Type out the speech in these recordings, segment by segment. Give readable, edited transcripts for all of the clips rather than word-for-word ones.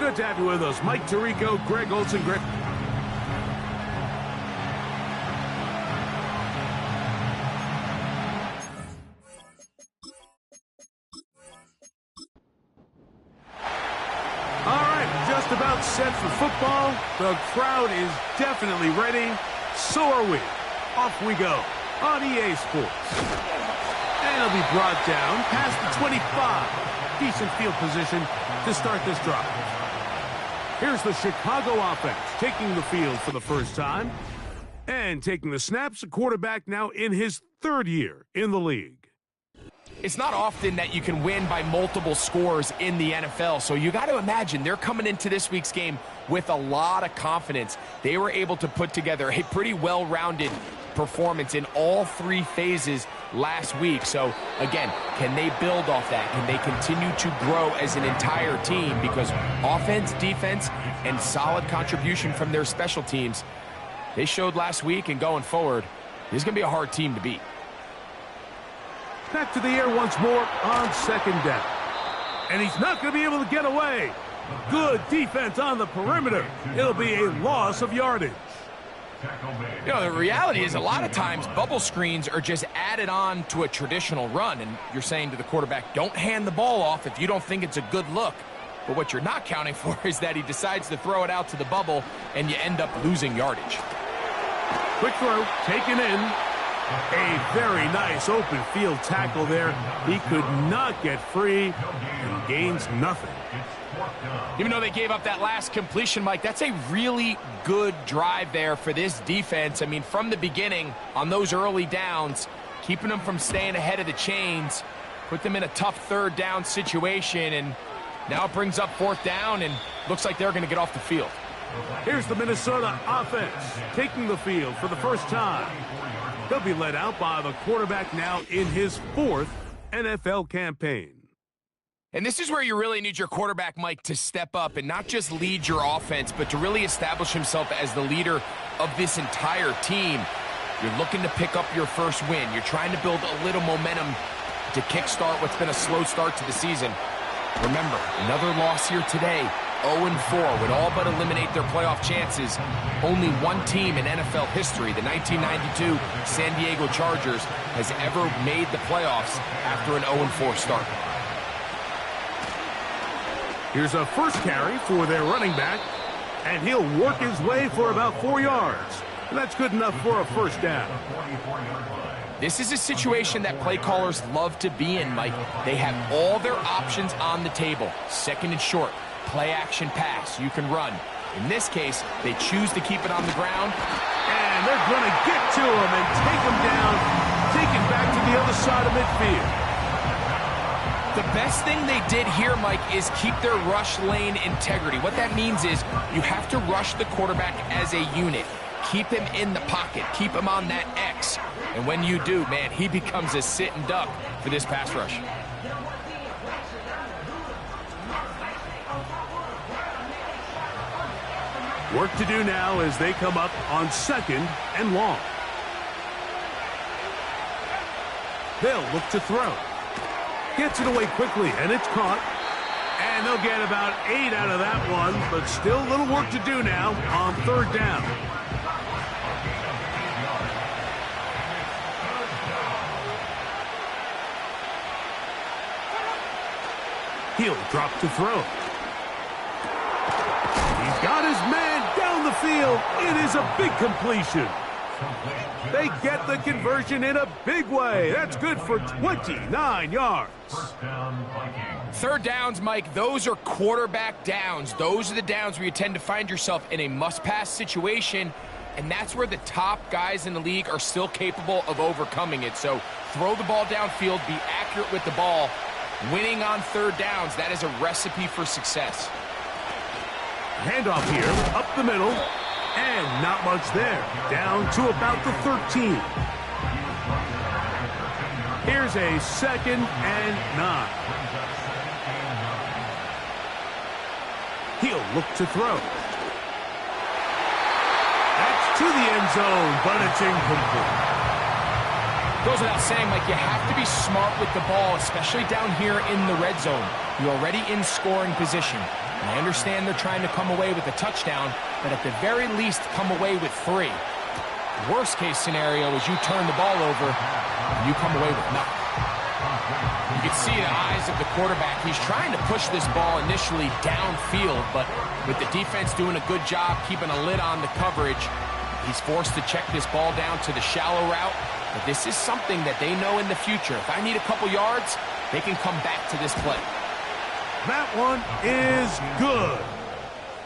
Good to have you with us. Mike Tirico, Greg Olson, Greg. All right, just about set for football. The crowd is definitely ready. So are we. Off we go on EA Sports. And it'll be brought down past the 25. Decent field position to start this drive. Here's the Chicago offense taking the field for the first time. And taking the snaps, a quarterback now in his third year in the league. It's not often that you can win by multiple scores in the NFL, so you got to imagine they're coming into this week's game with a lot of confidence. They were able to put together a pretty well-rounded performance in all three phases last week. So, again, can they build off that? Can they continue to grow as an entire team? Because offense, defense, and solid contribution from their special teams, they showed last week, and going forward, this is going to be a hard team to beat. Back to the air once more on second down. And he's not going to be able to get away. Good defense on the perimeter. It'll be a loss of yardage. You know, the reality is a lot of times bubble screens are just added on to a traditional run, and you're saying to the quarterback, don't hand the ball off if you don't think it's a good look. But what you're not counting for is that he decides to throw it out to the bubble, and you end up losing yardage. Quick throw, taken in. A very nice open field tackle there. He could not get free and gains nothing. Even though they gave up that last completion, Mike, that's a really good drive there for this defense. I mean, from the beginning, on those early downs, keeping them from staying ahead of the chains, put them in a tough third down situation, and now it brings up fourth down, and looks like they're going to get off the field. Here's the Minnesota offense taking the field for the first time. They'll be led out by the quarterback now in his fourth NFL campaign. And this is where you really need your quarterback, Mike, to step up and not just lead your offense, but to really establish himself as the leader of this entire team. You're looking to pick up your first win. You're trying to build a little momentum to kickstart what's been a slow start to the season. Remember, another loss here today, 0-4, would all but eliminate their playoff chances. Only one team in NFL history, the 1992 San Diego Chargers, has ever made the playoffs after an 0-4 start. Here's a first carry for their running back, and he'll work his way for about 4 yards. And that's good enough for a first down. This is a situation that play callers love to be in, Mike. They have all their options on the table. Second and short, play action pass, you can run. In this case, they choose to keep it on the ground. And they're going to get to him and take him down, take it back to the other side of midfield. The best thing they did here, Mike, is keep their rush lane integrity. What that means is you have to rush the quarterback as a unit. Keep him in the pocket. Keep him on that X. And when you do, man, he becomes a sitting duck for this pass rush. Work to do now as they come up on second and long. They'll look to throw. Gets it away quickly, and it's caught. And they'll get about 8 out of that one, but still a little work to do now on third down. He'll drop to throw. He's got his man down the field. It is a big completion. They get the conversion in a big way. That's good for 29 yards. Third downs, Mike, those are quarterback downs. Those are the downs where you tend to find yourself in a must-pass situation, and that's where the top guys in the league are still capable of overcoming it. So throw the ball downfield, be accurate with the ball. Winning on third downs, that is a recipe for success. Handoff here, up the middle, and not much there. Down to about the 13. Here's a 2nd and 9. He'll look to throw. That's to the end zone, but it's incomplete. Goes without saying, Mike, you have to be smart with the ball, especially down here in the red zone. You're already in scoring position. And I understand they're trying to come away with a touchdown, but at the very least, come away with 3. Worst case scenario is you turn the ball over and you come away with nothing. You can see the eyes of the quarterback. He's trying to push this ball initially downfield, but with the defense doing a good job keeping a lid on the coverage, he's forced to check this ball down to the shallow route. But this is something that they know in the future. If I need a couple yards, they can come back to this play. That one is good.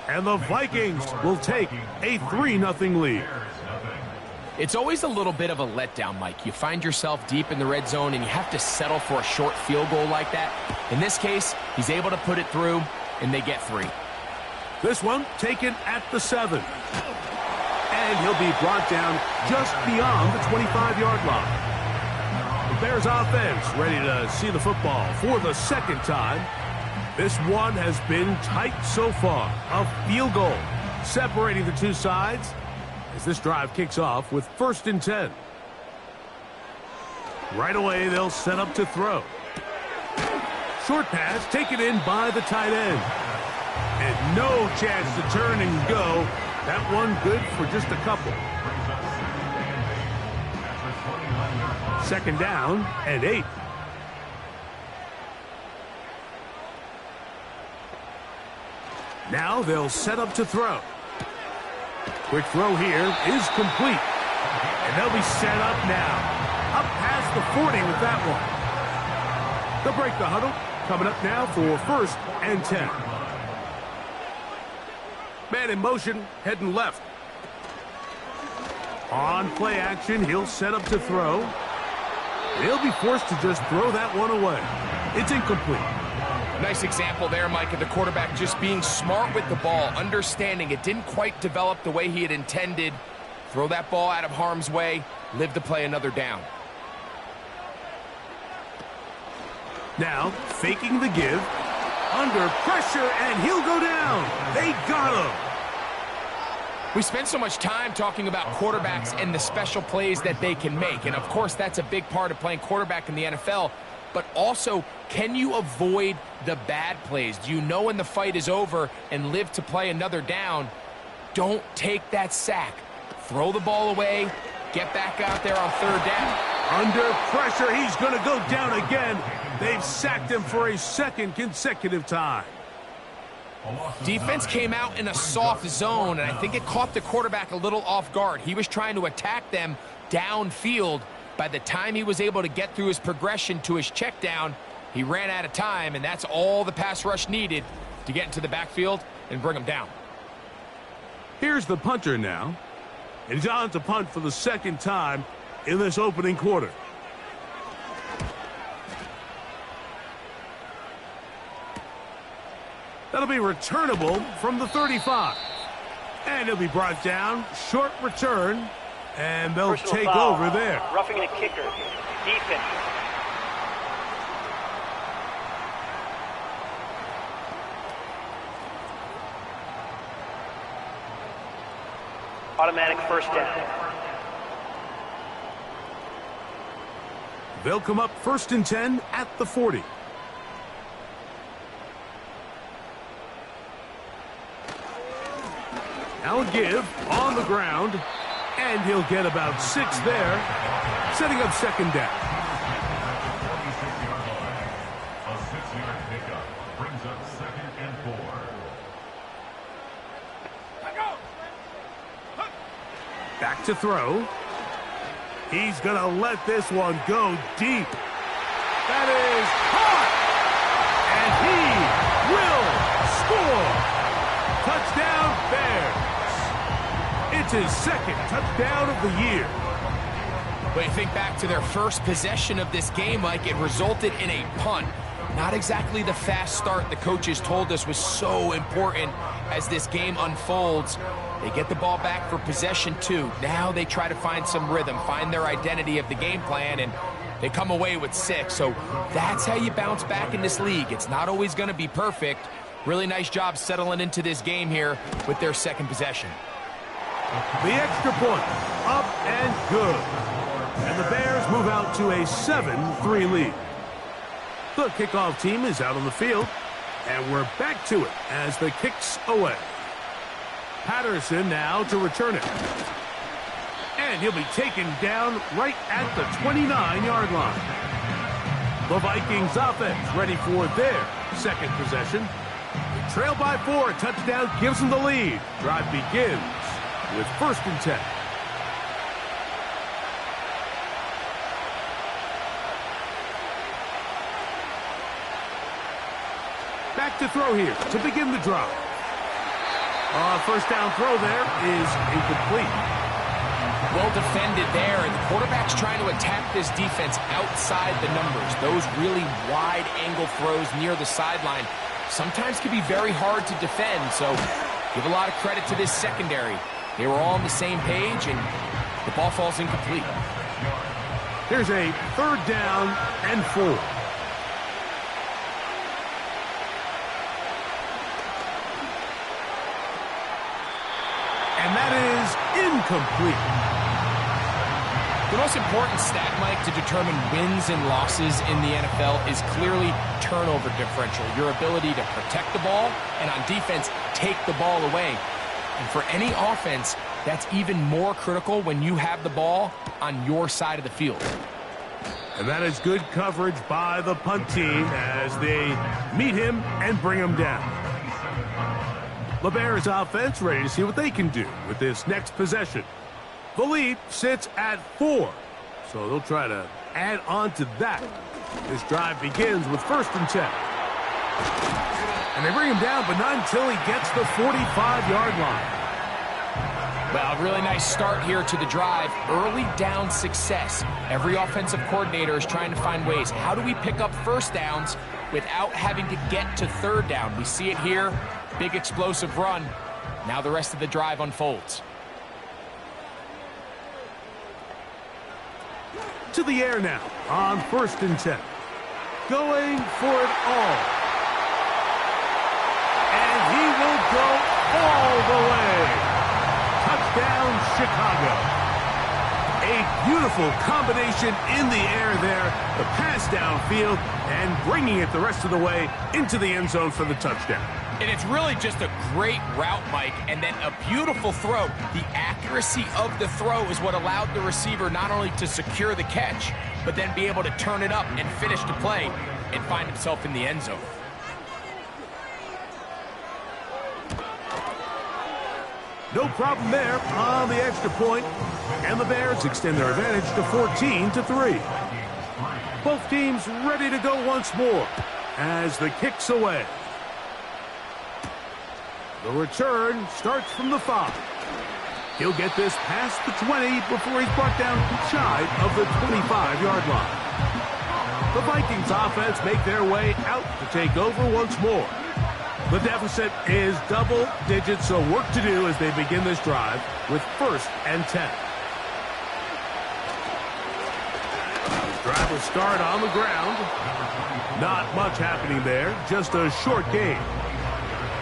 And the Vikings will take a 3-0 lead. It's always a little bit of a letdown, Mike. You find yourself deep in the red zone and you have to settle for a short field goal like that. In this case, he's able to put it through, and they get 3. This one taken at the 7. And he'll be brought down just beyond the 25-yard line. The Bears offense ready to see the football for the second time. This one has been tight so far. A field goal separating the two sides as this drive kicks off with 1st and 10. Right away, they'll set up to throw. Short pass taken in by the tight end. And no chance to turn and go. That one good for just a couple. 2nd down and 8. Now they'll set up to throw. Quick throw here is complete. And they'll be set up now. Up past the 40 with that one. They'll break the huddle. Coming up now for 1st and 10. Man in motion, heading left. On play action, he'll set up to throw. He'll be forced to just throw that one away. It's incomplete. Nice example there, Mike, of the quarterback just being smart with the ball, understanding it didn't quite develop the way he had intended. Throw that ball out of harm's way, live to play another down. Now, faking the give, under pressure, and he'll go down. They got him. We spend so much time talking about quarterbacks and the special plays that they can make, and of course that's a big part of playing quarterback in the NFL. But also, can you avoid the bad plays? Do you know when the fight is over and live to play another down? Don't take that sack. Throw the ball away. Get back out there on 3rd down. Under pressure, he's going to go down again. They've sacked him for a 2nd consecutive time. Defense came out in a soft zone, and I think it caught the quarterback a little off guard. He was trying to attack them downfield. By the time he was able to get through his progression to his check down, he ran out of time, and that's all the pass rush needed to get into the backfield and bring him down. Here's the punter now. And he's on to punt for the 2nd time in this opening quarter. That'll be returnable from the 35. And he'll be brought down. Short return. And they'll take over there. Roughing a kicker. Defense. Automatic 1st down. They'll come up 1st and 10 at the 40. Now a give on the ground, and he'll get about 6 there, setting up 2nd down. A 6-yard pickup brings up 2nd and 4. Back to throw. He's going to let this one go deep. That is caught! And he will score! Touchdown, Bears! It's his 2nd touchdown of the year. But you think back to their first possession of this game, Mike, it resulted in a punt. Not exactly the fast start the coaches told us was so important as this game unfolds. They get the ball back for possession 2. Now they try to find some rhythm, find their identity of the game plan, and they come away with 6. So that's how you bounce back in this league. It's not always going to be perfect. Really nice job settling into this game here with their 2nd possession. The extra point, up and good. And the Bears move out to a 7-3 lead. The kickoff team is out on the field. And we're back to it as the kick's away. Patterson now to return it. And he'll be taken down right at the 29-yard line. The Vikings offense ready for their second possession. They trail by 4. A touchdown gives them the lead. Drive begins with 1st and 10. Back to throw here to begin the drive. First down throw there is incomplete. Well defended there, and the quarterback's trying to attack this defense outside the numbers. Those really wide angle throws near the sideline sometimes can be very hard to defend, so give a lot of credit to this secondary. They were all on the same page, and the ball falls incomplete. Here's a 3rd down and 4. And that is incomplete. The most important stat, Mike, to determine wins and losses in the NFL is clearly turnover differential, your ability to protect the ball, and on defense, take the ball away. And for any offense, that's even more critical when you have the ball on your side of the field. And that is good coverage by the punt team as they meet him and bring him down. The Bears offense ready to see what they can do with this next possession. The lead sits at 4, so they'll try to add on to that. This drive begins with 1st and 10. And they bring him down, but not until he gets the 45-yard line. Well, a really nice start here to the drive. Early down success. Every offensive coordinator is trying to find ways. How do we pick up 1st downs without having to get to 3rd down? We see it here. Big explosive run. Now the rest of the drive unfolds. To the air now on 1st and 10. Going for it all. And he will go all the way. Touchdown, Chicago. A beautiful combination in the air there. The pass downfield and bringing it the rest of the way into the end zone for the touchdown. And it's really just a great route, Mike, and then a beautiful throw. The accuracy of the throw is what allowed the receiver not only to secure the catch, but then be able to turn it up and finish the play and find himself in the end zone. No problem there on the extra point, and the Bears extend their advantage to 14-3. Both teams ready to go once more as the kick's away. The return starts from the 5. He'll get this past the 20 before he's brought down shy of the 25-yard line. The Vikings offense make their way out to take over once more. The deficit is double digits, so work to do as they begin this drive with 1st and 10. This drive will start on the ground. Not much happening there, just a short gain.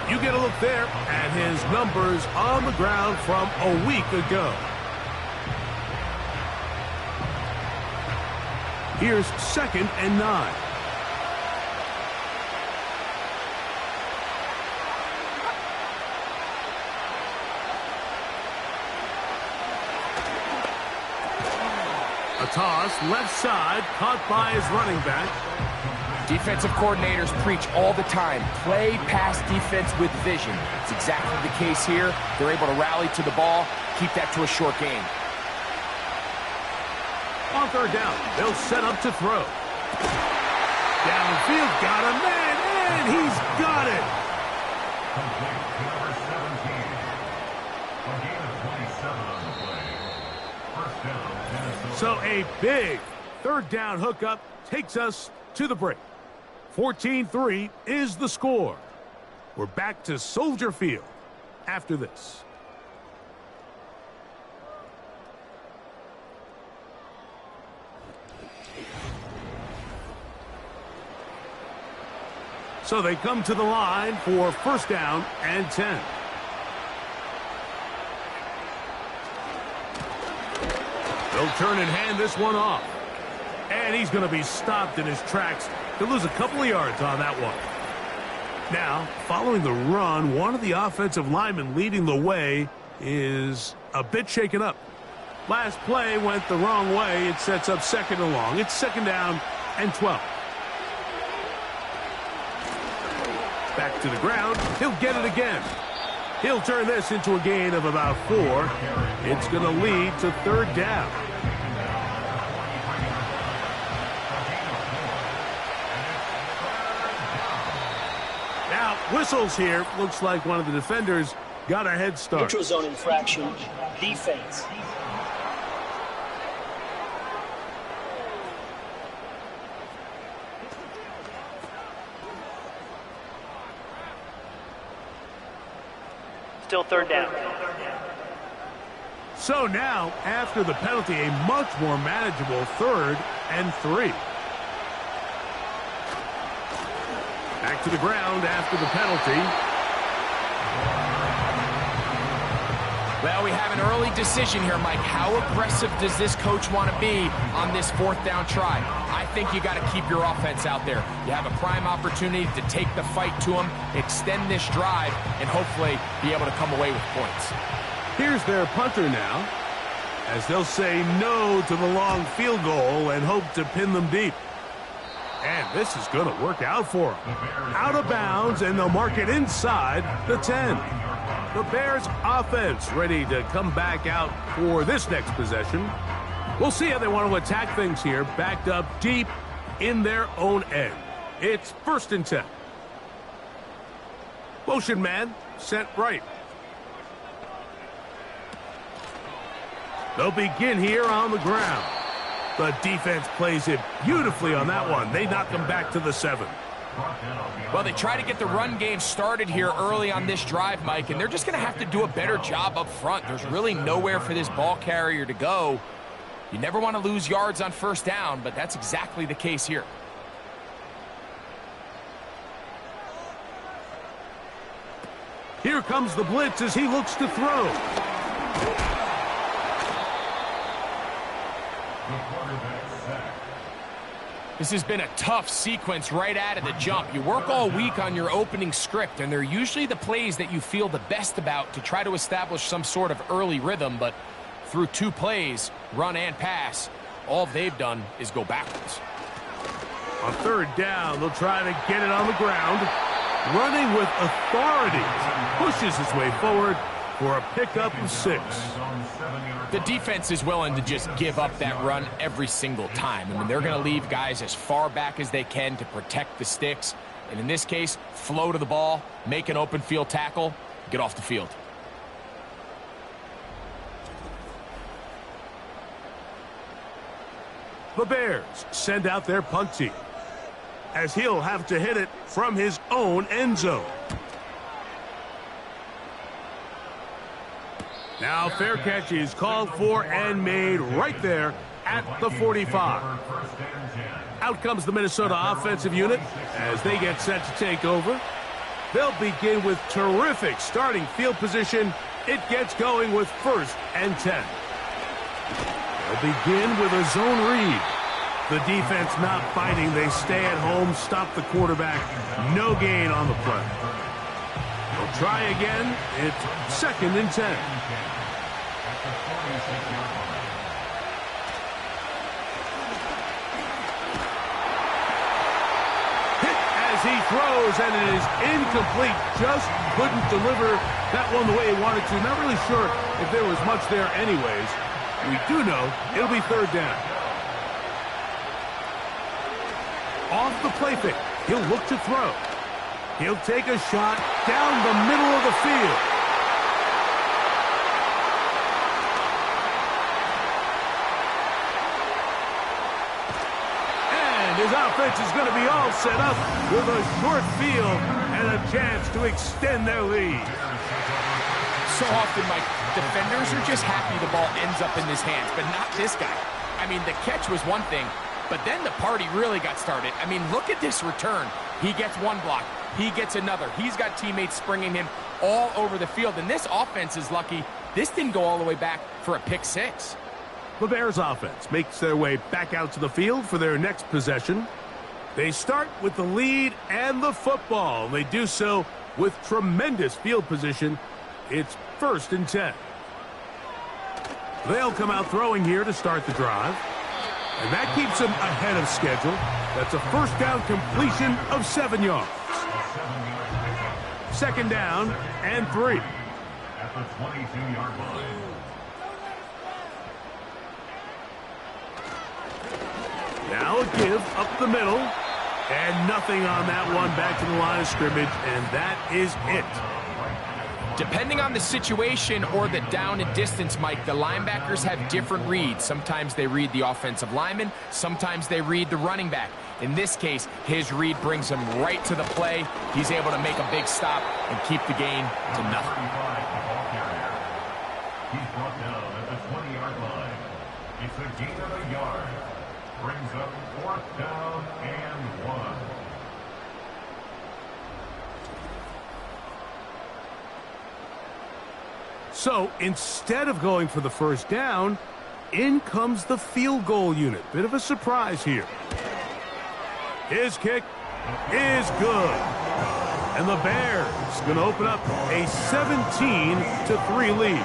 You get a look there at his numbers on the ground from a week ago. Here's 2nd and 9. A toss, left side, caught by his running back. Defensive coordinators preach all the time, play pass defense with vision. It's exactly the case here. They're able to rally to the ball, keep that to a short game. On 3rd down, they'll set up to throw. Downfield, got a man, and he's got it. Number 17. A gain of 27 on the play. 1st down, Minnesota. So a big 3rd down hookup takes us to the break. 14-3 is the score. We're back to Soldier Field after this. So they come to the line for 1st down and 10. They'll turn and hand this one off. And he's going to be stopped in his tracks. He'll lose a couple of yards on that one. Now, following the run, one of the offensive linemen leading the way is a bit shaken up. Last play went the wrong way. It sets up second and long. It's second down and 12. Back to the ground. He'll get it again. He'll turn this into a gain of about 4. It's going to lead to third down. Now, whistles here. Looks like one of the defenders got a head start. Neutral zone infraction, defense. Still third down. So now, after the penalty, a much more manageable 3rd and 3. Back to the ground after the penalty. Well, we have an early decision here, Mike. How aggressive does this coach want to be on this 4th down try? I think you got to keep your offense out there. You have a prime opportunity to take the fight to them, extend this drive, and hopefully be able to come away with points. Here's their punter now, as they'll say no to the long field goal and hope to pin them deep. And this is going to work out for them. Out of bounds, and they'll mark it inside the 10. The Bears offense ready to come back out for this next possession. We'll see how they want to attack things here, backed up deep in their own end. It's 1st and 10. Motion man sent right. They'll begin here on the ground. The defense plays it beautifully on that one. They knock them back to the 7. Well, they try to get the run game started here early on this drive, Mike, and they're just going to have to do a better job up front. There's really nowhere for this ball carrier to go. You never want to lose yards on 1st down, but that's exactly the case here. Here comes the blitz as he looks to throw. This has been a tough sequence right out of the jump. You work all week on your opening script, and they're usually the plays that you feel the best about to try to establish some sort of early rhythm, but through 2 plays, run and pass, all they've done is go backwards. On 3rd down, they'll try to get it on the ground. Running with authority. Pushes his way forward for a pickup of 6. The defense is willing to just give up that run every single time. I mean, they're going to leave guys as far back as they can to protect the sticks. And in this case, flow to the ball, make an open field tackle, get off the field. The Bears send out their punt team, as he'll have to hit it from his own end zone. Now fair catch is called for and made right there at the 45. Out comes the Minnesota offensive unit as they get set to take over. They'll begin with terrific starting field position. It gets going with 1st and 10. They'll begin with a zone read. The defense not fighting. They stay at home, stop the quarterback. No gain on the play. They'll try again. It's 2nd and 10. Hit as he throws, and it is incomplete. Just couldn't deliver that one the way he wanted to. Not really sure if there was much there anyways. We do know it'll be 3rd down. Off the play fake, he'll look to throw. He'll take a shot down the middle of the field. And his offense is going to be all set up with a short field and a chance to extend their lead. So often, Mike, defenders are just happy the ball ends up in his hands, but not this guy. I mean, the catch was one thing, but then the party really got started. I mean, look at this return. He gets one block. He gets another. He's got teammates springing him all over the field, and this offense is lucky this didn't go all the way back for a pick 6. The Bears offense makes their way back out to the field for their next possession. They start with the lead and the football. And they do so with tremendous field position. It's 1st and 10. They'll come out throwing here to start the drive. And that keeps them ahead of schedule. That's a first down completion of 7 yards. 2nd down and 3. At the 22-yard line. Now a give up the middle. And nothing on that one. Back to the line of scrimmage. And that is it. Depending on the situation or the down and distance, Mike, the linebackers have different reads. Sometimes they read the offensive lineman. Sometimes they read the running back. In this case, his read brings him right to the play. He's able to make a big stop and keep the gain to nothing. He's brought down at the 20-yard line. It's a gain of a yard. Brings up 4th down and 1. So instead of going for the first down, in comes the field goal unit. Bit of a surprise here. His kick is good. And the Bears going to open up a 17-3 lead.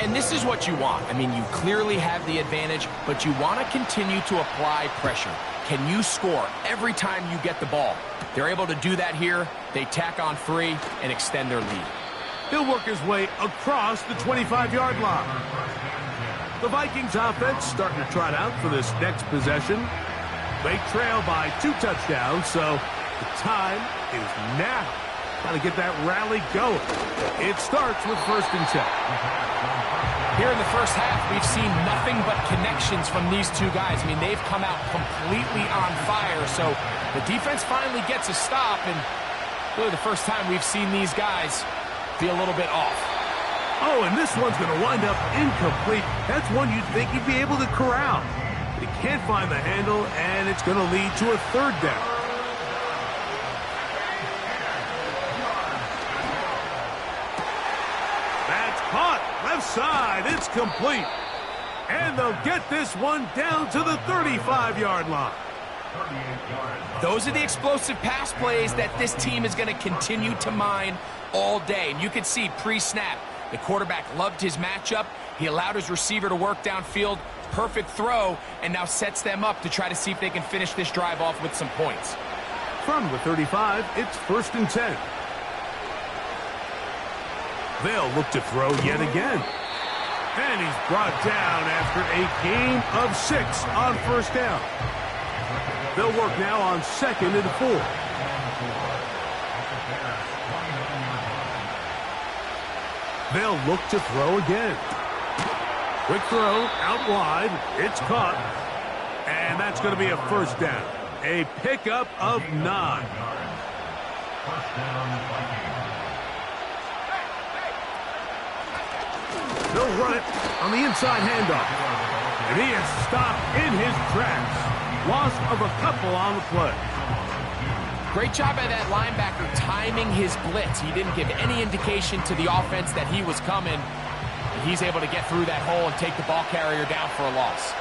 And this is what you want. I mean, you clearly have the advantage, but you want to continue to apply pressure. Can you score every time you get the ball? They're able to do that here. They tack on 3 and extend their lead. He'll work his way across the 25-yard line. The Vikings offense starting to trot out for this next possession. They trail by 2 touchdowns, so the time is now. Got to get that rally going. It starts with 1st and 10. Here in the first half, we've seen nothing but connections from these two guys. I mean, they've come out completely on fire, so the defense finally gets a stop, and really the first time we've seen these guys be a little bit off. Oh, and this one's going to wind up incomplete. That's one you'd think he'd be able to corral. He can't find the handle, and it's going to lead to a 3rd down. That's caught. Left side. It's complete. And they'll get this one down to the 35-yard line. Those are the explosive pass plays that this team is going to continue to mine all day. And you can see pre-snap, the quarterback loved his matchup. He allowed his receiver to work downfield. Perfect throw, and now sets them up to try to see if they can finish this drive off with some points. From the 35, it's 1st and 10. They'll look to throw yet again. And he's brought down after a gain of 6 on 1st down. They'll work now on 2nd and 4. They'll look to throw again. Quick throw out wide. It's caught. And that's going to be a 1st down. A pickup of 9. 1st down, Vikings. They'll run it on the inside handoff. And he is stopped in his tracks. Loss of a couple on the play. Great job by that linebacker timing his blitz. He didn't give any indication to the offense that he was coming. And he's able to get through that hole and take the ball carrier down for a loss.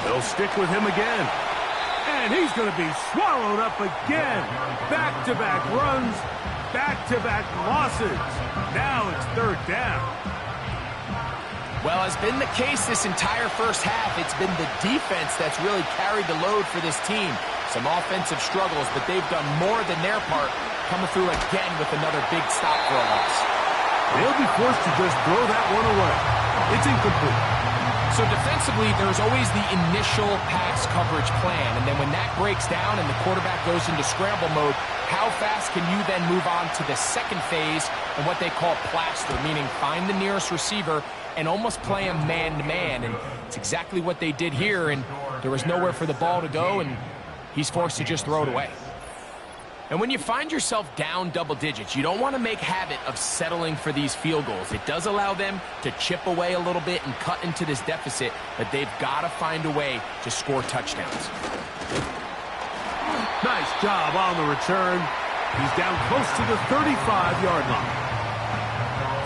They'll stick with him again. And he's going to be swallowed up again. Back-to-back runs, back-to-back losses. Now it's 3rd down. Well, as been the case this entire first half, it's been the defense that's really carried the load for this team. Some offensive struggles, but they've done more than their part, coming through again with another big stop for a loss. They'll be forced to just throw that one away. It's incomplete. So defensively, there's always the initial pass coverage plan, and then when that breaks down and the quarterback goes into scramble mode, how fast can you then move on to the second phase and what they call plaster, meaning find the nearest receiver and almost play him man-to-man, and it's exactly what they did here, and there was nowhere for the ball to go, and he's forced to just throw it away. And when you find yourself down double digits, you don't want to make habit of settling for these field goals. It does allow them to chip away a little bit and cut into this deficit, but they've got to find a way to score touchdowns. Nice job on the return. He's down close to the 35-yard line.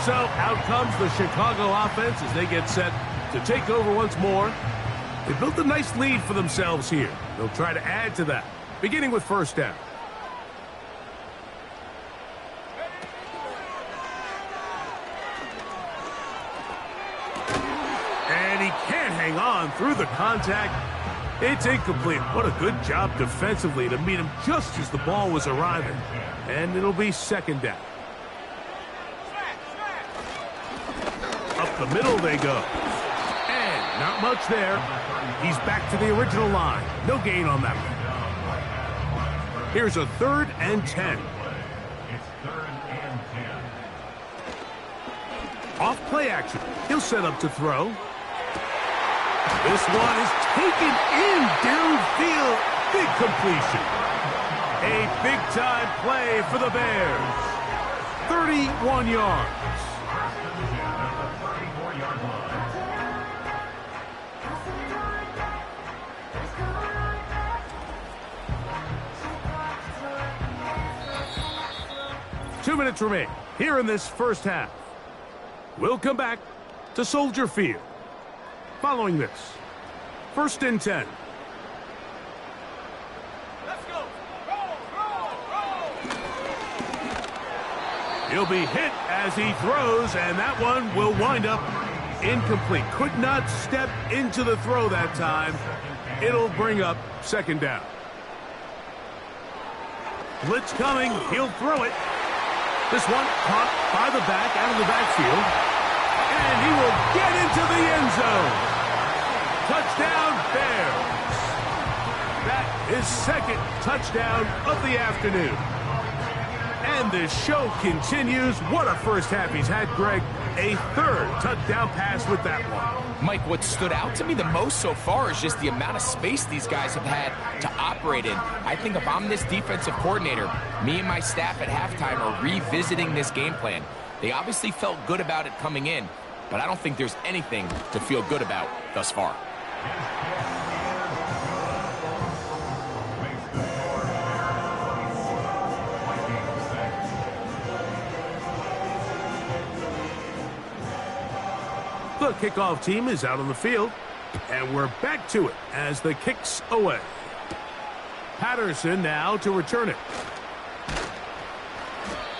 So out comes the Chicago offense as they get set to take over once more. They built a nice lead for themselves here. They'll try to add to that, beginning with first down. And he can't hang on through the contact. It's incomplete. What a good job defensively to meet him just as the ball was arriving. And it'll be second down. Up the middle they go. And not much there. He's back to the original line. No gain on that one. Here's a 3rd and 10. It's 3rd and 10. Off play action. He'll set up to throw. This one is taken in downfield. Big completion. A big-time play for the Bears. 31 yards. 34-yard line. 2 minutes remain here in this first half. We'll come back to Soldier Field. Following this, 1st and 10. Let's go. Roll. He'll be hit as he throws, and that one will wind up incomplete. Could not step into the throw that time. It'll bring up second down. Blitz coming. He'll throw it. This one caught by the back out of the backfield. And he will get into the end zone. Touchdown, Bears. That is second touchdown of the afternoon. And the show continues. What a first half he's had, Greg. A 3rd touchdown pass with that one. Mike, what stood out to me the most so far is just the amount of space these guys have had to operate in. I think if I'm this defensive coordinator, me and my staff at halftime are revisiting this game plan. They obviously felt good about it coming in, but I don't think there's anything to feel good about thus far. The kickoff team is out on the field, and we're back to it as the kick's away. Patterson now to return it.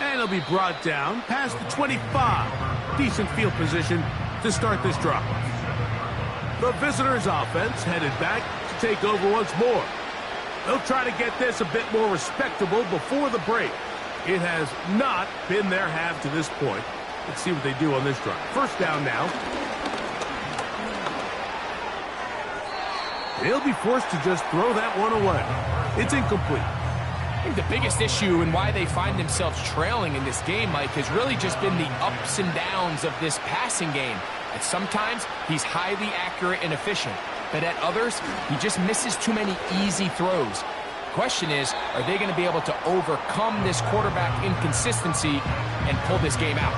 And he'll be brought down past the 25. Decent field position to start this drive. The visitors' offense headed back to take over once more. They'll try to get this a bit more respectable before the break. It has not been their half to this point. Let's see what they do on this drive. First down now. They'll be forced to just throw that one away. It's incomplete. I think the biggest issue and why they find themselves trailing in this game, Mike, has really just been the ups and downs of this passing game. At sometimes, he's highly accurate and efficient, but at others, he just misses too many easy throws. The question is, are they going to be able to overcome this quarterback inconsistency and pull this game out?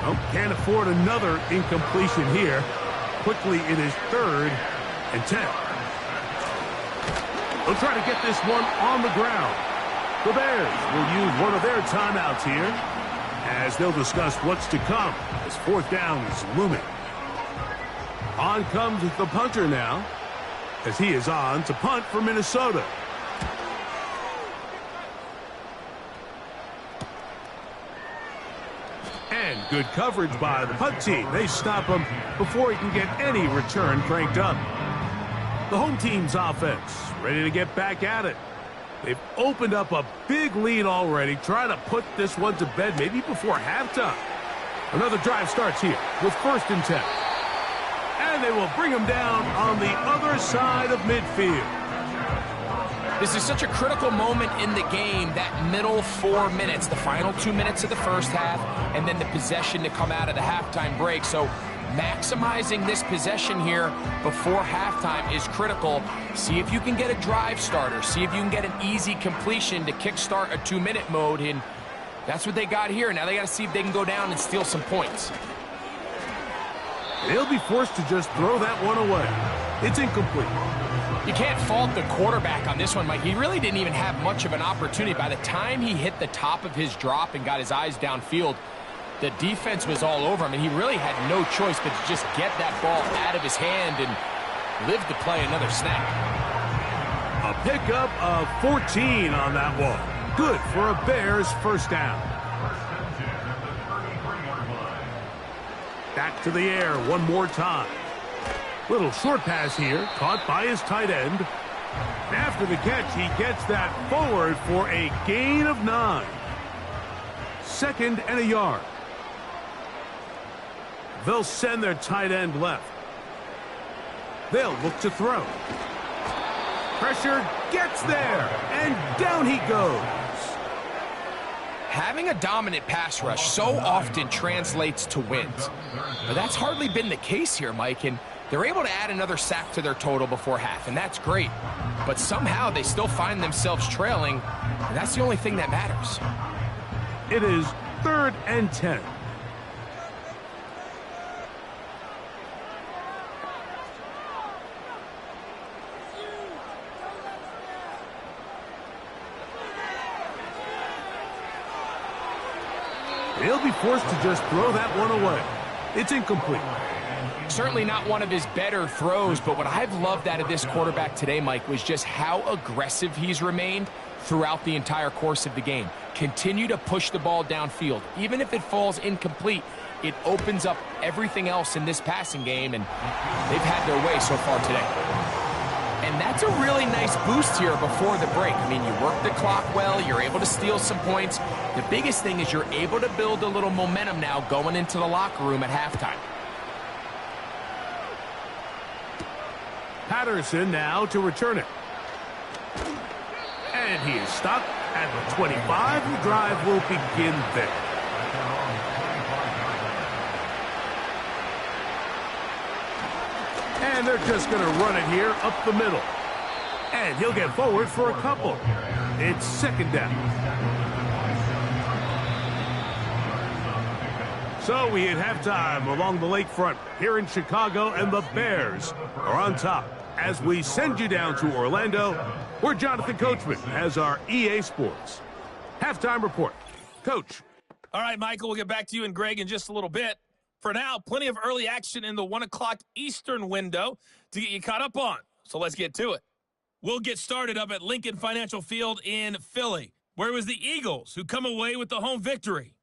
Well, can't afford another incompletion here. Quickly, it is 3rd and 10. They'll try to get this one on the ground. The Bears will use one of their timeouts here as they'll discuss what's to come as 4th down is looming. On comes the punter now as he is on to punt for Minnesota. And good coverage by the punt team. They stop him before he can get any return cranked up. The home team's offense ready to get back at it. They've opened up a big lead already. Try to put this one to bed maybe before halftime. Another drive starts here with 1st and 10. And they will bring him down on the other side of midfield. This is such a critical moment in the game, that middle 4 minutes, the final 2 minutes of the first half, and then the possession to come out of the halftime break. So maximizing this possession here before halftime is critical. See if you can get a drive starter. See if you can get an easy completion to kickstart a 2-minute mode, and that's what they got here. Now they got to see if they can go down and steal some points. They'll be forced to just throw that one away. It's incomplete. You can't fault the quarterback on this one, Mike. He really didn't even have much of an opportunity. By the time he hit the top of his drop and got his eyes downfield, the defense was all over him, and he really had no choice but to just get that ball out of his hand. And live to play another snap. A pickup of 14 on that one. Good for a Bears first down. Back to the air one more time. Little short pass here, caught by his tight end. After the catch, he gets that forward for a gain of 9. 2nd and a yard. They'll send their tight end left. They'll look to throw. Pressure gets there, and down he goes. Having a dominant pass rush so often translates to wins. But that's hardly been the case here, Mike, and they're able to add another sack to their total before half, and that's great. But somehow they still find themselves trailing, and that's the only thing that matters. It is 3rd and 10. He'll be forced to just throw that one away. It's incomplete. Certainly not one of his better throws, but what I've loved out of this quarterback today, Mike, was just how aggressive he's remained throughout the entire course of the game. Continue to push the ball downfield. Even if it falls incomplete, it opens up everything else in this passing game, and they've had their way so far today. And that's a really nice boost here before the break. I mean, you work the clock well, you're able to steal some points. The biggest thing is you're able to build a little momentum now going into the locker room at halftime. Patterson now to return it. And he is stopped at the 25. The drive will begin there. And they're just going to run it here up the middle. And he'll get forward for a couple. It's 2nd down. So we hit halftime along the lakefront here in Chicago, and the Bears are on top. As we send you down to Orlando, where Jonathan Coachman has our EA Sports halftime report. Coach. All right, Michael, we'll get back to you and Greg in just a little bit. For now, plenty of early action in the 1 o'clock Eastern window to get you caught up on. So let's get to it. We'll get started up at Lincoln Financial Field in Philly, where it was the Eagles who come away with the home victory.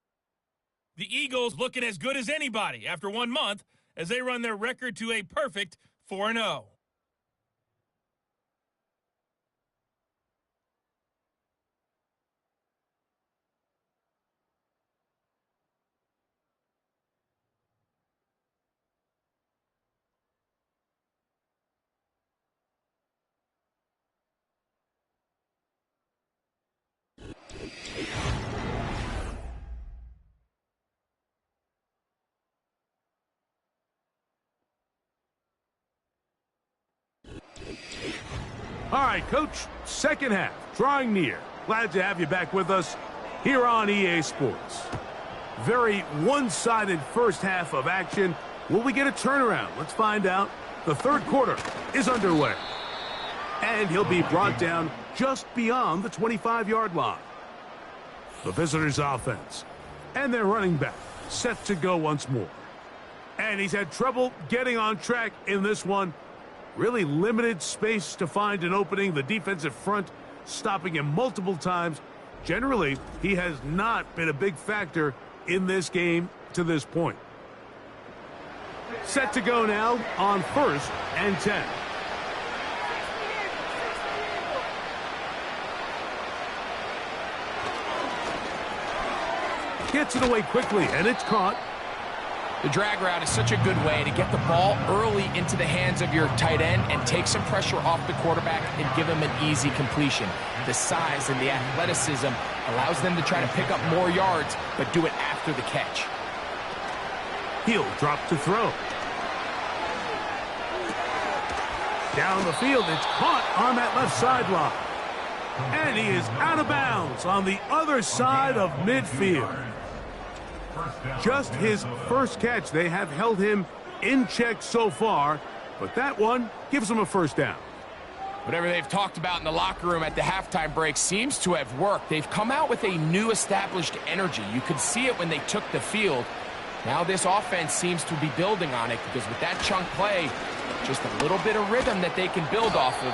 The Eagles looking as good as anybody after 1 month as they run their record to a perfect 4-0. All right, Coach, 2nd half, drawing near. Glad to have you back with us here on EA Sports. Very one-sided first half of action. Will we get a turnaround? Let's find out. The 3rd quarter is underway. And he'll be brought down just beyond the 25-yard line. The visitors' offense. And their running back set to go once more. And he's had trouble getting on track in this one. Really limited space to find an opening. The defensive front stopping him multiple times. Generally, he has not been a big factor in this game to this point. Set to go now on 1st and 10. Gets it away quickly, and it's caught. The drag route is such a good way to get the ball early into the hands of your tight end and take some pressure off the quarterback and give him an easy completion. The size and the athleticism allows them to try to pick up more yards, but do it after the catch. He'll drop to throw. Down the field, it's caught on that left sideline. And he is out of bounds on the other side of midfield. Just his first catch. They have held him in check so far, but that one gives him a first down. Whatever they've talked about in the locker room at the halftime break seems to have worked. They've come out with a new established energy. You could see it when they took the field. Now this offense seems to be building on it because with that chunk play, Just a little bit of rhythm that they can build off of.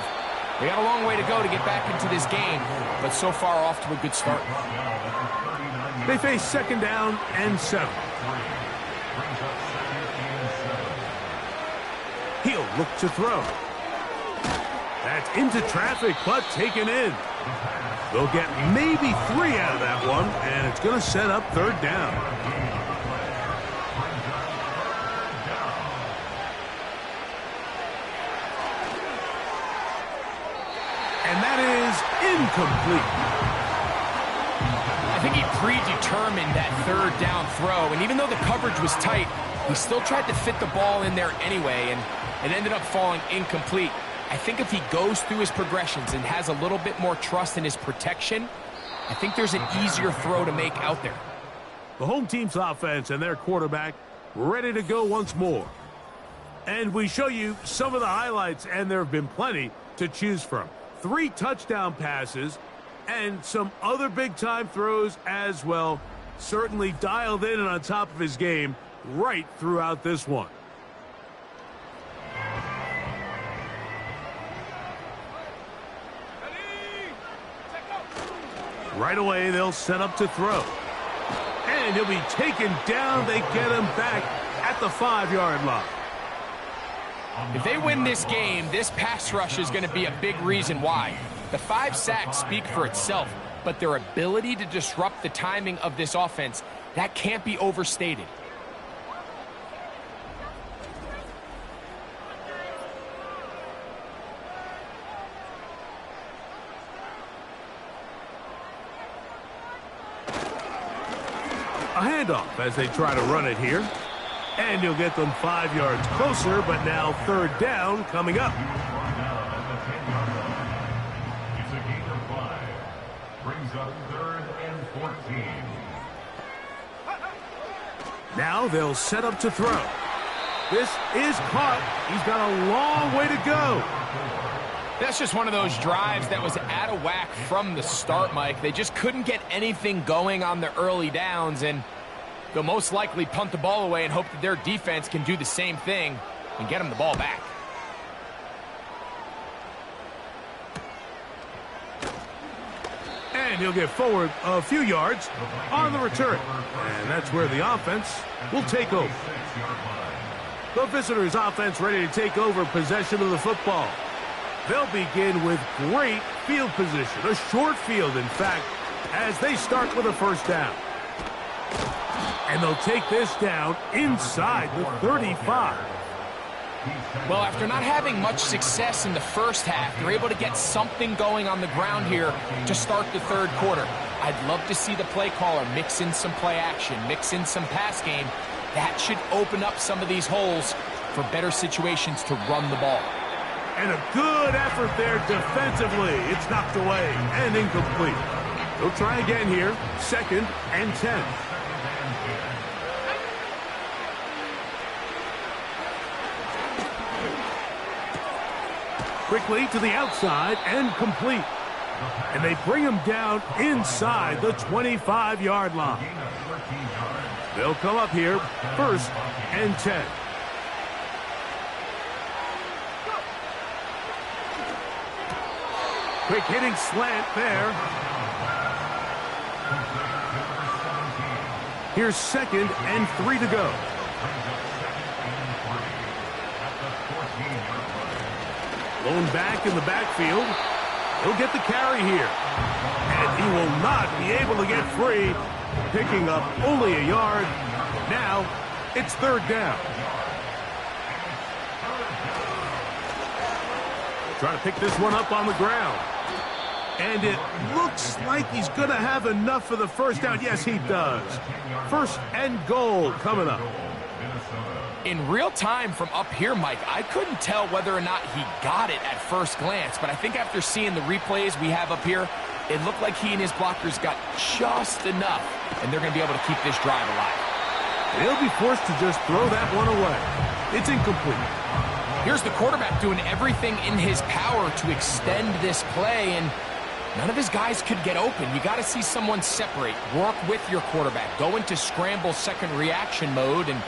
They got a long way to go to get back into this game, but so far off to a good start. They face 2nd down and 7. He'll look to throw. That's into traffic, but taken in. They'll get maybe 3 out of that one, and it's going to set up 3rd down. And that is incomplete. I think he predetermined that 3rd down throw, and even though the coverage was tight, he still tried to fit the ball in there anyway, and it ended up falling incomplete. I think if he goes through his progressions and has a little bit more trust in his protection, I think there's an easier throw to make out there. The home team's offense and their quarterback ready to go once more. And we show you some of the highlights, and there have been plenty to choose from. 3 touchdown passes and some other big-time throws as well. Certainly dialed in and on top of his game right throughout this one. Right away, they'll set up to throw. And he'll be taken down. They get him back at the 5-yard line. If they win this game, this pass rush is going to be a big reason why. The 5 sacks speak for itself, but their ability to disrupt the timing of this offense, that can't be overstated. A handoff as they try to run it here. And he'll get them 5 yards closer, but now 3rd down coming up. It's a gain of 5. Brings up 3rd and 14. Now they'll set up to throw. This is caught. He's got a long way to go. That's just one of those drives that was out of whack from the start, Mike. They just couldn't get anything going on the early downs, and they'll most likely punt the ball away and hope that their defense can do the same thing and get them the ball back. And he'll get forward a few yards on the return. And that's where the offense will take over. The visitors' offense ready to take over possession of the football. They'll begin with great field position, a short field, in fact, as they start with a 1st down. And they'll take this down inside the 35. Well, after not having much success in the first half, they're able to get something going on the ground here to start the 3rd quarter. I'd love to see the play caller mix in some play action, mix in some pass game. That should open up some of these holes for better situations to run the ball. And a good effort there defensively. It's knocked away and incomplete. They'll try again here. 2nd and 10. Quickly to the outside and complete. And they bring him down inside the 25-yard line. They'll come up here 1st and 10. Quick hitting slant there. Here's 2nd and 3 to go. Blown back in the backfield. He'll get the carry here. And he will not be able to get free. Picking up only a yard. Now it's 3rd down. Trying to pick this one up on the ground. And it looks like he's going to have enough for the 1st down. Yes, he does. 1st and goal coming up. In real time from up here, Mike, I couldn't tell whether or not he got it at first glance, but I think after seeing the replays we have up here, it looked like he and his blockers got just enough, and they're going to be able to keep this drive alive. They'll be forced to just throw that one away. It's incomplete. Here's the quarterback doing everything in his power to extend this play, and none of his guys could get open. You got to see someone separate, work with your quarterback, go into scramble second reaction mode, and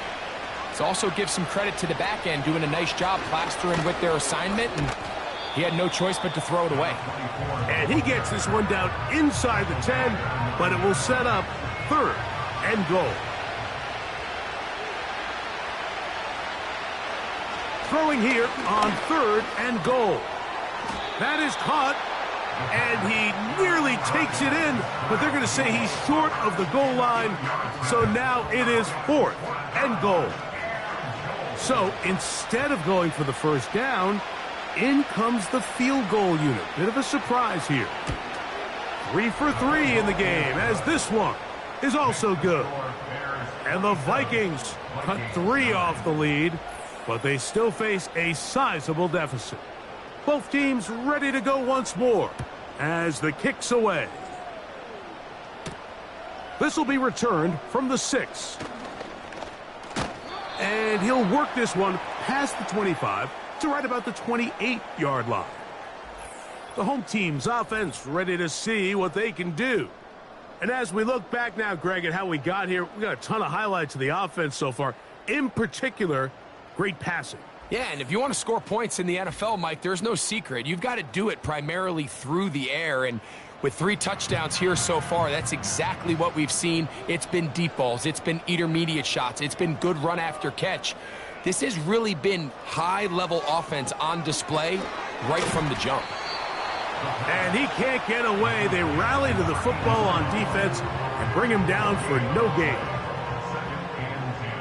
Let's also give some credit to the back end, doing a nice job plastering with their assignment, and he had no choice but to throw it away. And he gets this one down inside the 10, but it will set up 3rd and goal. Throwing here on 3rd and goal. That is caught, and he nearly takes it in, but they're going to say he's short of the goal line, so now it is 4th and goal. So instead of going for the first down, in comes the field goal unit. Bit of a surprise here. 3 for 3 in the game, as this one is also good. And the Vikings cut 3 off the lead, but they still face a sizable deficit. Both teams ready to go once more as the kick's away. This will be returned from the 6. And he'll work this one past the 25 to right about the 28-yard line. The home team's offense ready to see what they can do. And as we look back now, Greg, at how we got here, we got a ton of highlights of the offense so far. In particular, great passing. Yeah, and if you want to score points in the NFL, Mike, there's no secret. You've got to do it primarily through the air, and with 3 touchdowns here so far, that's exactly what we've seen. It's been deep balls. It's been intermediate shots. It's been good run after catch. This has really been high-level offense on display right from the jump. And he can't get away. They rally to the football on defense and bring him down for no gain. 2nd and 10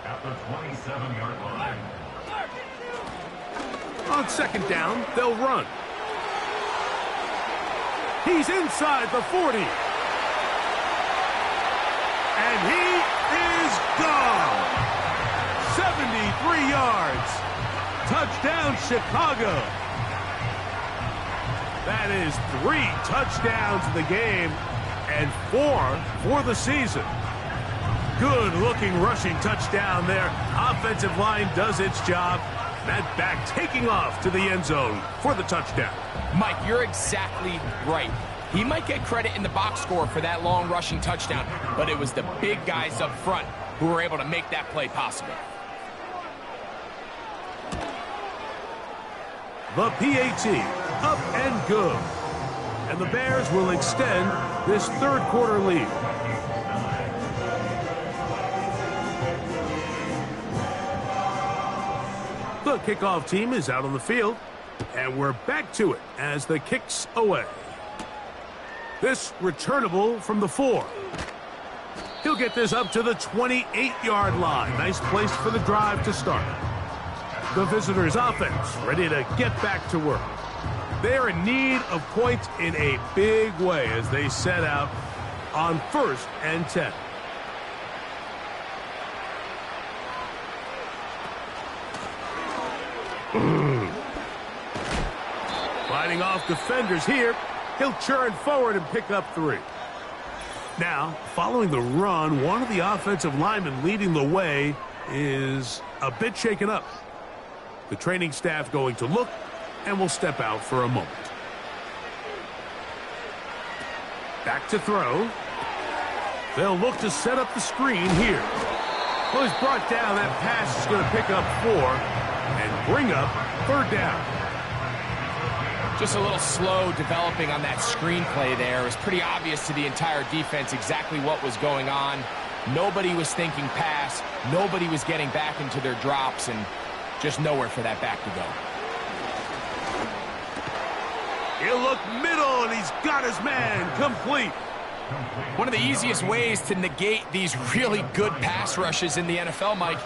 at the 27-yard line. On 2nd down, they'll run. He's inside the 40. And he is gone. 73 yards. Touchdown, Chicago. That is 3 touchdowns in the game and 4 for the season. Good-looking rushing touchdown there. Offensive line does its job. That back taking off to the end zone for the touchdown. Mike, you're exactly right. He might get credit in the box score for that long rushing touchdown, but it was the big guys up front who were able to make that play possible. The PAT, up and good. And the Bears will extend this 3rd quarter lead. The kickoff team is out on the field, and we're back to it as the kick's away. This returnable from the 4. He'll get this up to the 28-yard line. Nice place for the drive to start. The visitors' offense ready to get back to work. They're in need of points in a big way as they set out on 1st and 10. Fighting off defenders here. He'll churn forward and pick up 3. Now, following the run, one of the offensive linemen leading the way is a bit shaken up. The training staff going to look and will step out for a moment. Back to throw. They'll look to set up the screen here. Well, he's brought down. That pass is going to pick up 4 and bring up 3rd down. Just a little slow developing on that screenplay there. It was pretty obvious to the entire defense exactly what was going on. Nobody was thinking pass. Nobody was getting back into their drops, and just nowhere for that back to go. He'll look middle, and he's got his man complete. One of the easiest ways to negate these really good pass rushes in the NFL, Mike,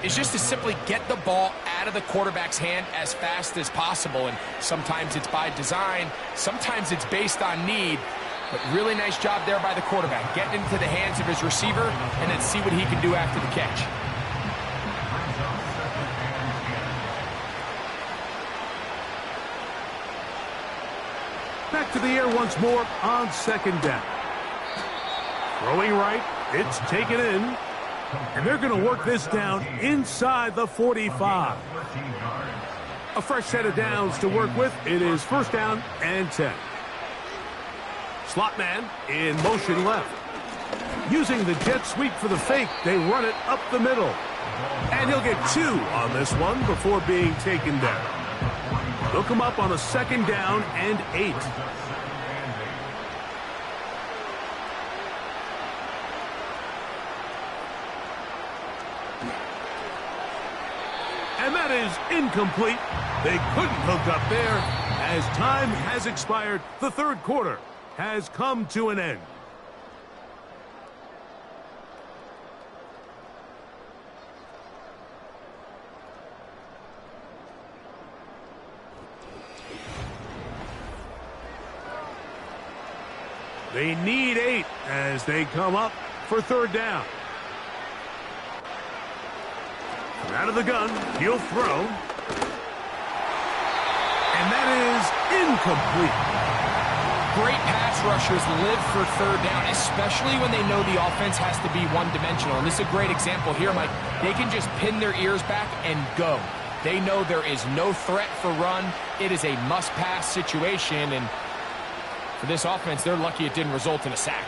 is just to simply get the ball out of the quarterback's hand as fast as possible. And sometimes it's by design, sometimes it's based on need. But really nice job there by the quarterback, getting into the hands of his receiver and then see what he can do after the catch. Back to the air once more on 2nd down. Throwing right, it's taken in. And they're going to work this down inside the 45. A fresh set of downs to work with. It is 1st down and 10. Slot man in motion left. Using the jet sweep for the fake, they run it up the middle. And he'll get 2 on this one before being taken down. They'll come up on a 2nd down and 8. And that is incomplete. They couldn't hook up there. As time has expired, the 3rd quarter has come to an end. They need 8 as they come up for 3rd down. Out of the gun, he'll throw. And that is incomplete. Great pass rushers live for 3rd down, especially when they know the offense has to be one-dimensional. And this is a great example here, Mike. They can just pin their ears back and go. They know there is no threat for run. It is a must-pass situation, and for this offense, they're lucky it didn't result in a sack.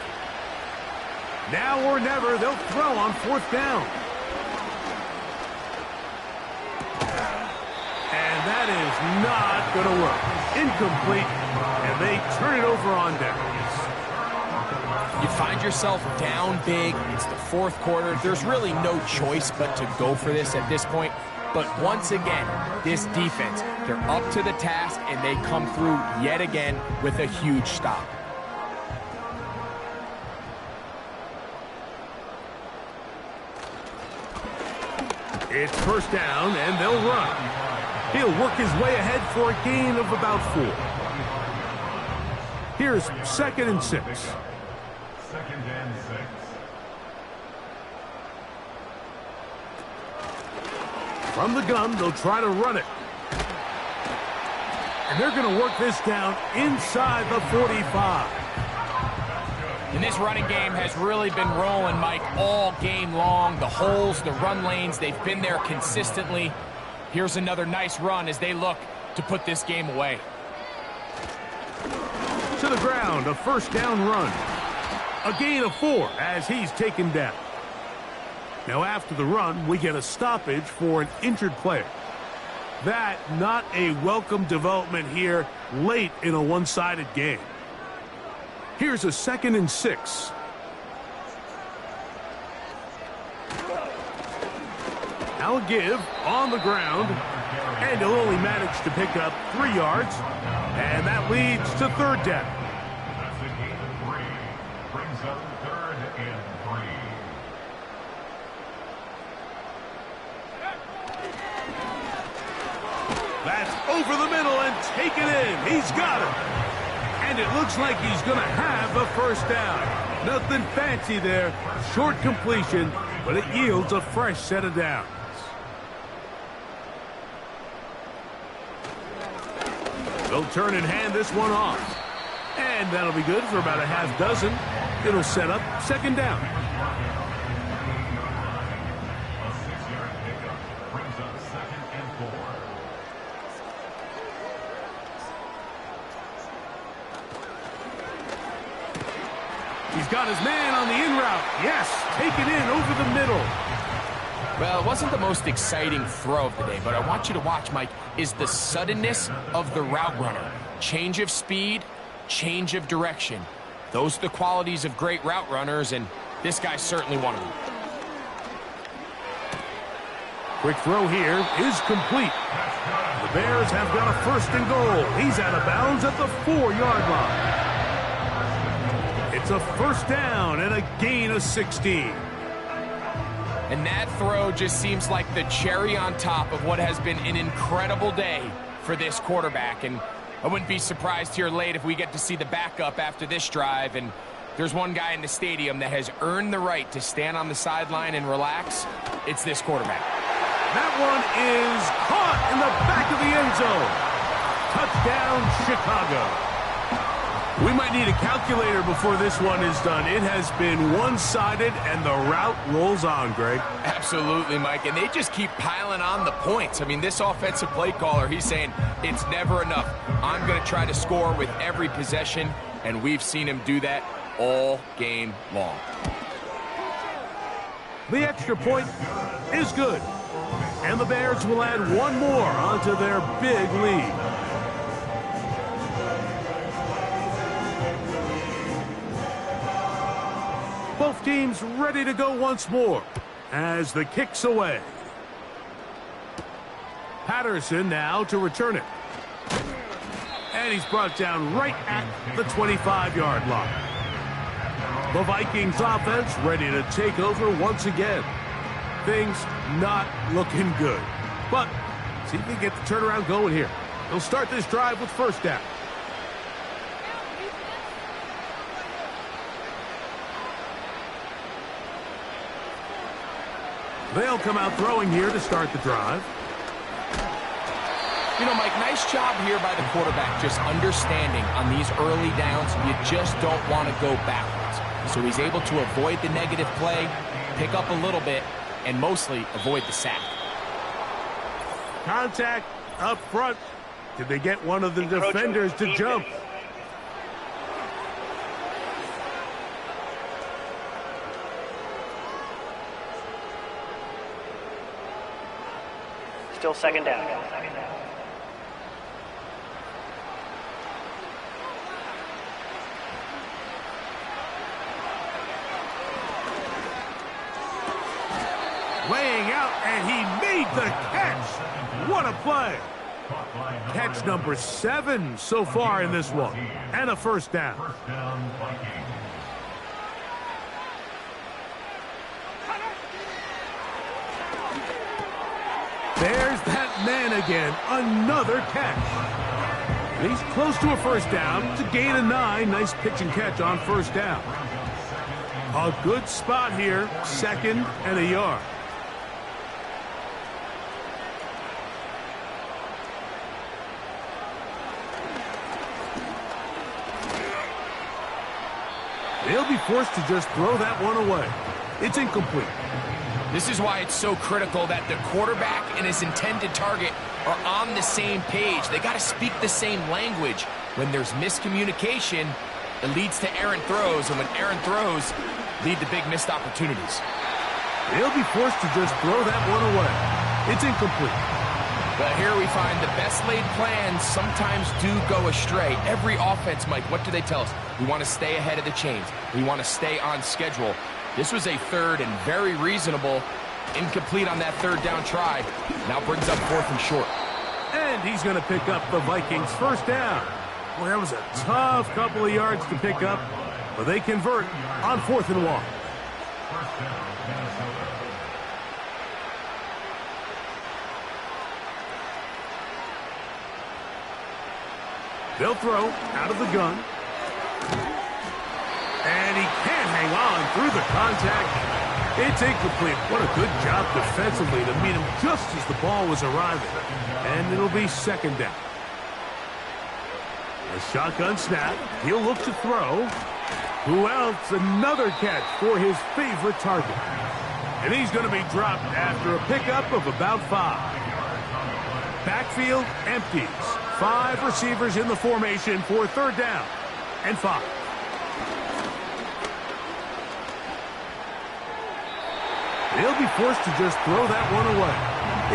Now or never, they'll throw on 4th down. And that is not going to work. Incomplete, and they turn it over on downs. You find yourself down big. It's the 4th quarter. There's really no choice but to go for this at this point. But once again, this defense, they're up to the task, and they come through yet again with a huge stop. It's 1st down, and they'll run. He'll work his way ahead for a gain of about 4. Here's 2nd and 6. 2nd and 6. From the gun, they'll try to run it. And they're going to work this down inside the 45. And this running game has really been rolling, Mike, all game long. The holes, the run lanes, they've been there consistently. Here's another nice run as they look to put this game away. To the ground, a 1st down run. A gain of 4 as he's taken down. Now after the run, we get a stoppage for an injured player. That not a welcome development here late in a one-sided game. Here's a 2nd and 6. Now a give on the ground, and he'll only manage to pick up 3 yards, and that leads to 3rd down. That's a gain of 3. Brings up 3rd and 3. That's over the middle and taken in. He's got it. And it looks like he's going to have the 1st down. Nothing fancy there. Short completion, but it yields a fresh set of downs. They'll turn and hand this one off. And that'll be good for about a half dozen. It'll set up 2nd down. A 6-yard pickup brings up 2nd and 4. He's got his man on the in route. Yes, taken in over the middle. Well, it wasn't the most exciting throw of the day, but I want you to watch, Mike, is the suddenness of the route runner. Change of speed, change of direction. Those are the qualities of great route runners, and this guy's certainly one of them. Quick throw here is complete. The Bears have got a 1st and goal. He's out of bounds at the 4-yard line. It's a 1st down and a gain of 16. And that throw just seems like the cherry on top of what has been an incredible day for this quarterback. And I wouldn't be surprised here late if we get to see the backup after this drive. And there's one guy in the stadium that has earned the right to stand on the sideline and relax. It's this quarterback. That one is caught in the back of the end zone. Touchdown, Chicago. We might need a calculator before this one is done. It has been one-sided, and the route rolls on, Greg. Absolutely, Mike, and they just keep piling on the points. I mean, this offensive play caller, he's saying it's never enough. I'm going to try to score with every possession, and we've seen him do that all game long. The extra point is good. And the Bears will add one more onto their big lead. Both teams ready to go once more as the kick's away. Patterson now to return it. And he's brought down right at the 25-yard line. The Vikings offense ready to take over once again. Things not looking good. But see if they get the turnaround going here. They'll start this drive with first down. They'll come out throwing here to start the drive. You know, Mike, nice job here by the quarterback, just understanding on these early downs, you just don't want to go backwards. So he's able to avoid the negative play, pick up a little bit, and mostly avoid the sack. Contact up front. Did they get one of the defenders to jump? Still second down. Laying out, and he made the catch. What a play. Catch number 7 so far in this one. And a first down. First down, Vikings. There's that man again. Another catch. He's close to a first down to gain a 9. Nice pitch and catch on first down. A good spot here. Second and a yard. They'll be forced to just throw that one away. It's incomplete. This is why it's so critical that the quarterback and his intended target are on the same page. They got to speak the same language. When there's miscommunication, it leads to errant throws, and when errant throws lead to big missed opportunities. They'll be forced to just throw that one away. It's incomplete. But here we find the best laid plans sometimes do go astray. Every offense, Mike, what do they tell us? We want to stay ahead of the chains. We want to stay on schedule. This was a third and very reasonable. Incomplete on that third down try. Now brings up fourth and short. And he's going to pick up the Vikings first down. Well, that was a tough couple of yards to pick up, but they convert on 4th and 1. First down, Minnesota. They'll throw out of the gun. And he can't hang on through the contact. It's incomplete. What a good job defensively to meet him just as the ball was arriving. And it'll be second down. A shotgun snap. He'll look to throw. Who else? Another catch for his favorite target. And he's going to be dropped after a pickup of about 5. Backfield empties. 5 receivers in the formation for third down and 5. They'll be forced to just throw that one away.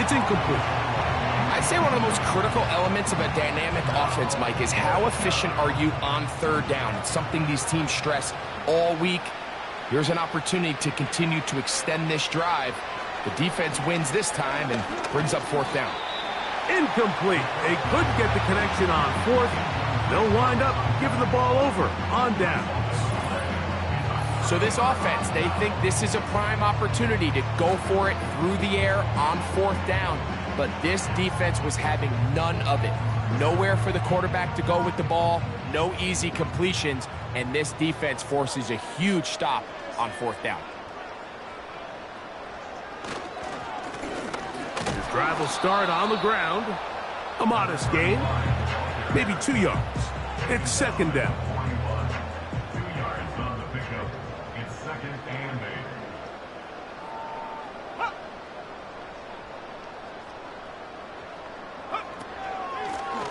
It's incomplete. I'd say one of the most critical elements of a dynamic offense, Mike, is how efficient are you on third down? It's something these teams stress all week. Here's an opportunity to continue to extend this drive. The defense wins this time and brings up fourth down. Incomplete. They couldn't get the connection on 4th. They'll wind up giving the ball over on downs. So this offense, they think this is a prime opportunity to go for it through the air on 4th down. But this defense was having none of it. Nowhere for the quarterback to go with the ball, no easy completions, and this defense forces a huge stop on 4th down. This drive will start on the ground. A modest gain, maybe 2 yards. It's second down. 2 yards on the pickup. It's second and 8.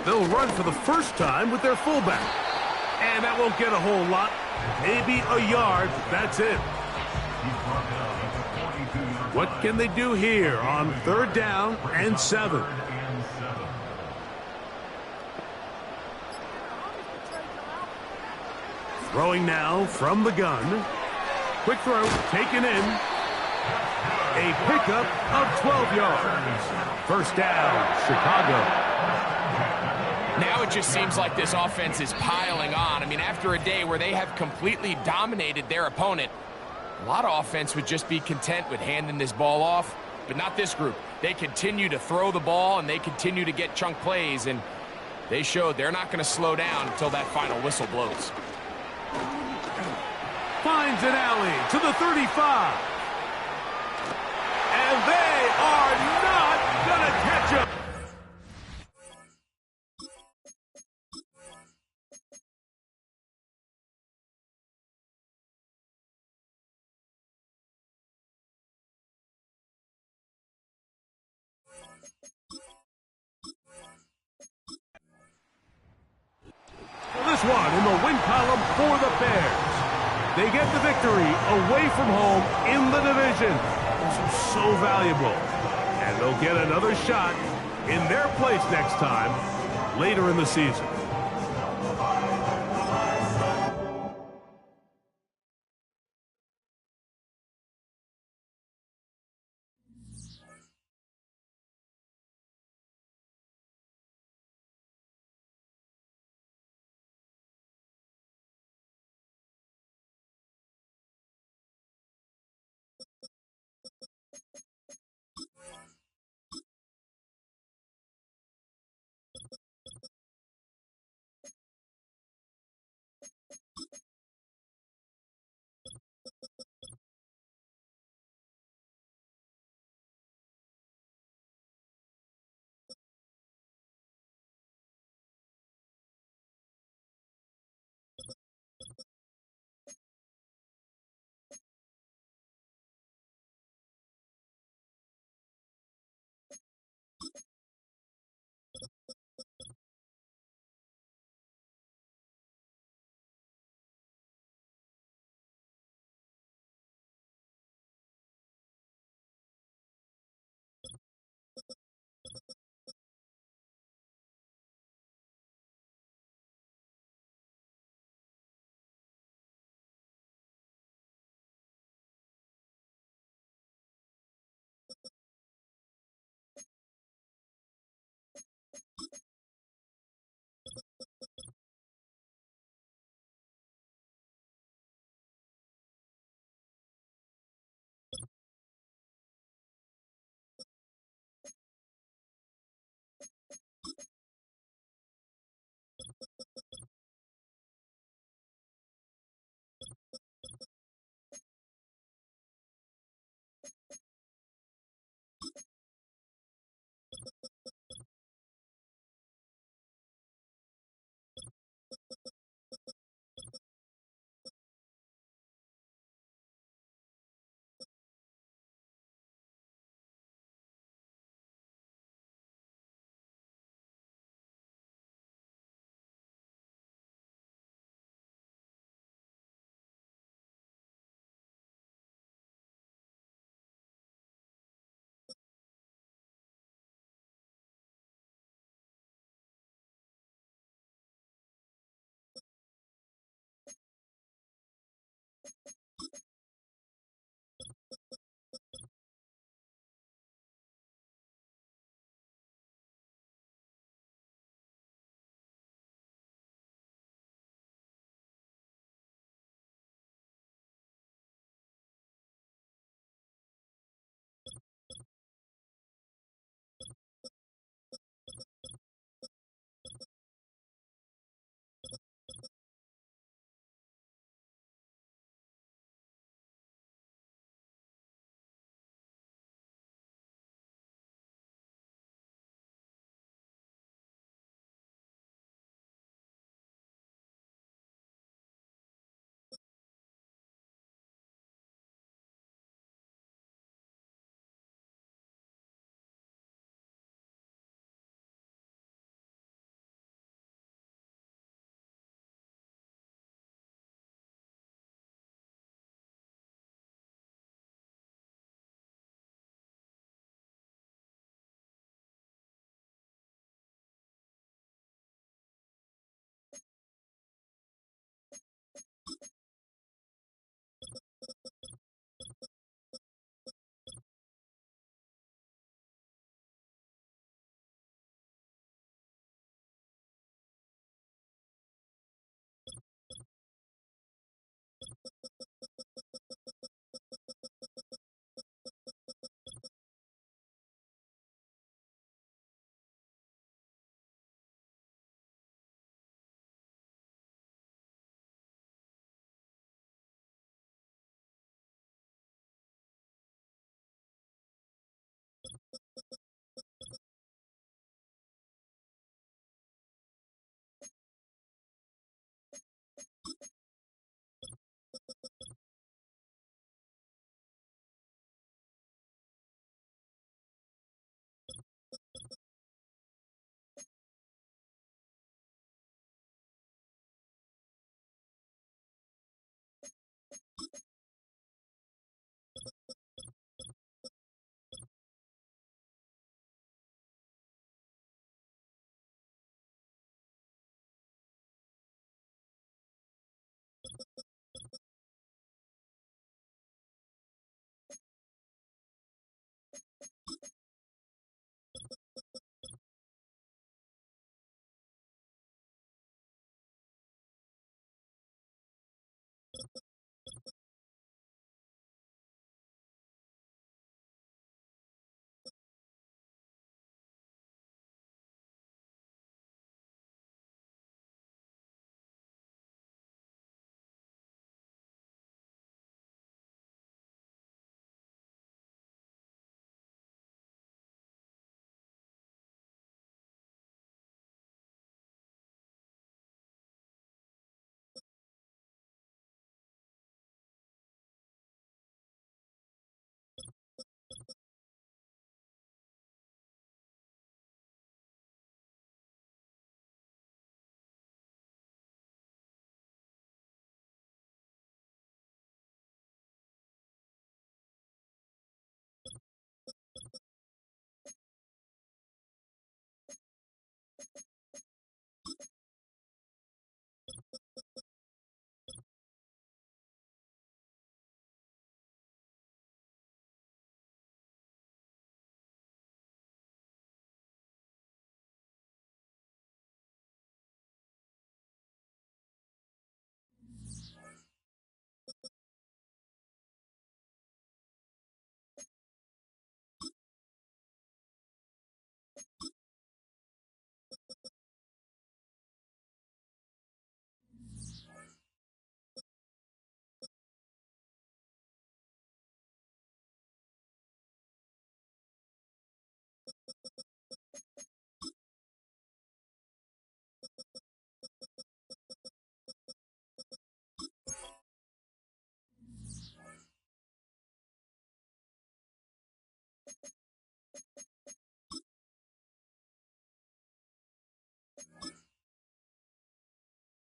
They'll run for the first time with their fullback. And that won't get a whole lot. Maybe a yard. That's it. He's brought down at the What can they do here on 3rd down and 7? Throwing now from the gun. Quick throw, taken in. A pickup of 12 yards. 1st down, Chicago. Now it just seems like this offense is piling on. I mean, after a day where they have completely dominated their opponent, a lot of offense would just be content with handing this ball off, but not this group. They continue to throw the ball, and they continue to get chunk plays, and they showed they're not going to slow down until that final whistle blows. Finds an alley to the 35. And they are not going to catch him. This one in the win column for the Bears. They get the victory away from home in the division. This is so valuable. And they'll get another shot in their place next time later in the season.